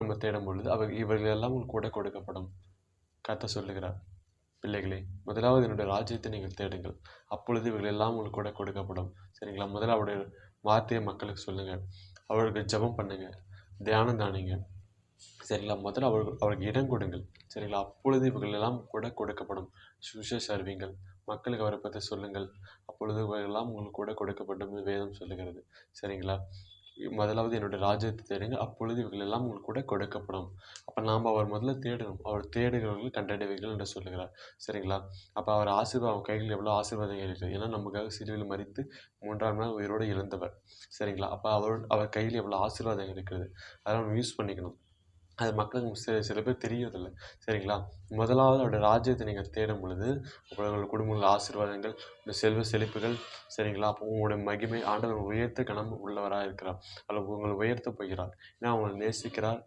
நம்ம தேடும் பொழுது இவர்கள் எல்லாம் உங்களுக்கு கூட கொடுக்கப்படும். கர்த்தர் சொல்லுகிறார், பிள்ளைகளே, முதலாவது என்னுடைய ராஜ்யத்தை நீங்கள் தேடுங்கள், அப்பொழுது இவர்கள் எல்லாம் உங்களுக்கு கூட கொடுக்கப்படும். சரிங்களா? முதல்ல அவருடைய வார்த்தையை மக்களுக்கு சொல்லுங்க, அவர்களுக்கு ஜெபம் பண்ணுங்க, தியானம் தானிங்க. சரிங்களா? முதல்ல அவருக்கு இடம் கொடுங்கள். சரிங்களா? அப்பொழுது இவர்கள் எல்லாம் கூட கொடுக்கப்படும். சுவிசேஷ அறிவிங்கள், மக்களுக்கு அவரை பற்றி சொல்லுங்கள், அப்பொழுது இவர்கள் எல்லாம் உங்களுக்கு கூட கொடுக்கப்படும் வேதம் சொல்லுகிறது. சரிங்களா? முதலாவது என்னுடைய ராஜ்யத்தை தேடுங்க, அப்பொழுது இவர்கள் எல்லாம் உங்களுக்கு கூட கொடுக்கப்படும். அப்போ நாம் அவர் முதல்ல தேடணும். அவர் தேடுகிறவர்கள் கண்டடைவீர்கள் என்று சொல்லுகிறார். சரிங்களா? அப்போ அவர் அவர் கையில் எவ்வளோ ஆசீர்வாதங்கள் இருக்குது. ஏன்னா நமக்காக சிலுவையில் மரித்து 3ஆம் நாள் உயிரோடு எழுந்தவர். சரிங்களா? அப்போ அவர் கையில் எவ்வளோ ஆசீர்வாதங்கள் இருக்குது. அதை நம்ம யூஸ் பண்ணிக்கணும். அது மக்களுக்கு சில பேர் தெரியறதில்ல. சரிங்களா? முதலாவது அவருடைய ராஜ்யத்தை நீங்கள் தேடும் பொழுது, அப்புறம் உங்கள் குடும்பங்கள் ஆசீர்வாதங்கள், இந்த செல்வ செழிப்புகள், சரிங்களா? அப்போ உங்களுடைய மகிமை ஆண்டவர் உயர்த்த கனம் உள்ளவராக இருக்கிறார். அதில் உங்களை உயர்த்த போகிறார். ஏன்னா உங்களை நேசிக்கிறார்,